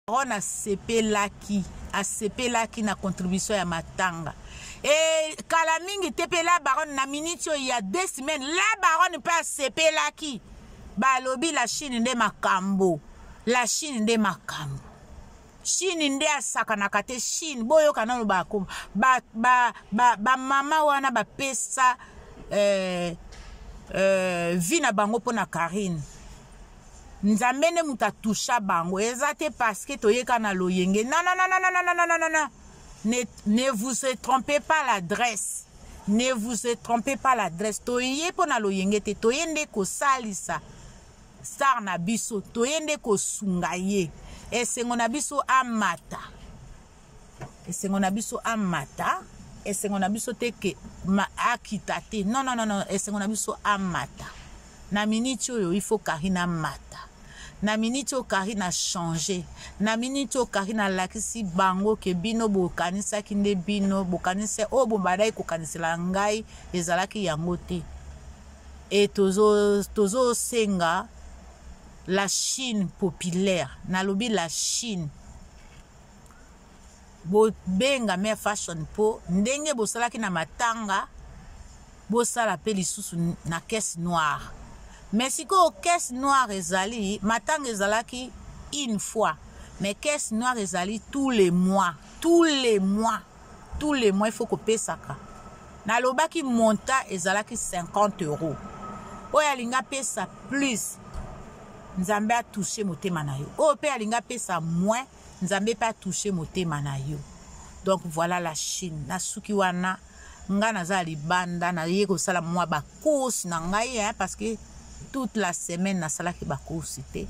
on a sepelaki na contribution ya matanga. Et kala mingi tepe la baron na minute il y a 2 semaines la baron pas sepelaki. Ba lobi la Chine nde makambo. La Chine nde makambo. Chine nde asakanaka te Chine boyo kana no ba mama wana ba pesa vina bango pona Karine. Nzambe ne muta toucha bango ezate parce que toyeka na loyenge. Non. Ne vous trompez pas l'adresse. Ne vous trompez pas l'adresse. Toye pona loyenge te toyende ko salisa. Star na biso toyende ko sungaye. Esengo na biso amata. Esengo na biso amata. Esengo na biso teke ma akitate. Non. Esengo na biso amata. Na minute oyo il faut Karina mata. Na minute oyo Karina changer. Na minute oyo Karina lakisi bango ke bino bokanisa kinde bino bokanisa o bombadai ko kanisela ngai ezalaki yango te. Et tozo senga la Chine populaire. Nalobi la Chine. Bo benga me fashion po ndenge bosalaki na matanga bosala pe lisusu na caisse noire. Mais si ko caisse noire ezali matanga ezalaki une fois, mais caisse noire ezali tous les mois il faut ko pesaka. Nalobaki monta ezalaki 50 €. Oya alinga pesa plus Nzambe a touché motema na yo. O pe alinga pesa moins Nzambe pas touché motema na yo. Donc voilà la Chine. Na suki wana nga naza libanda na ye ko sala mwa ba course na ngai parce que toute la semaine na sala ki ba course te.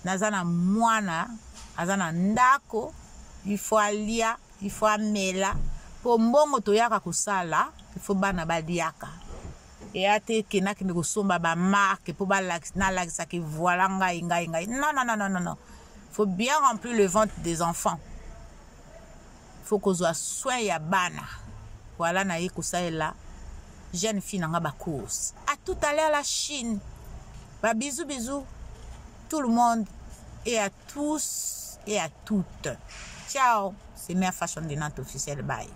Naza na mwana azana ndako il faut alia, il faut amela po mbongo to yaka kusala il faut bana badiaka. Et ate kenaki ne kosomba ba marque pour ba na lakisa ki voilà ngai. Non. Faut bien remplir le ventre des enfants. Faut qu'on soit soin ya bana. Voilà na yeko saela jeune fille nga ba course. À tout à l'heure la Chine. Bah bisous tout le monde et à tous et à toutes. Ciao, c'est Mère Fashion de Nantes officielle. Bye.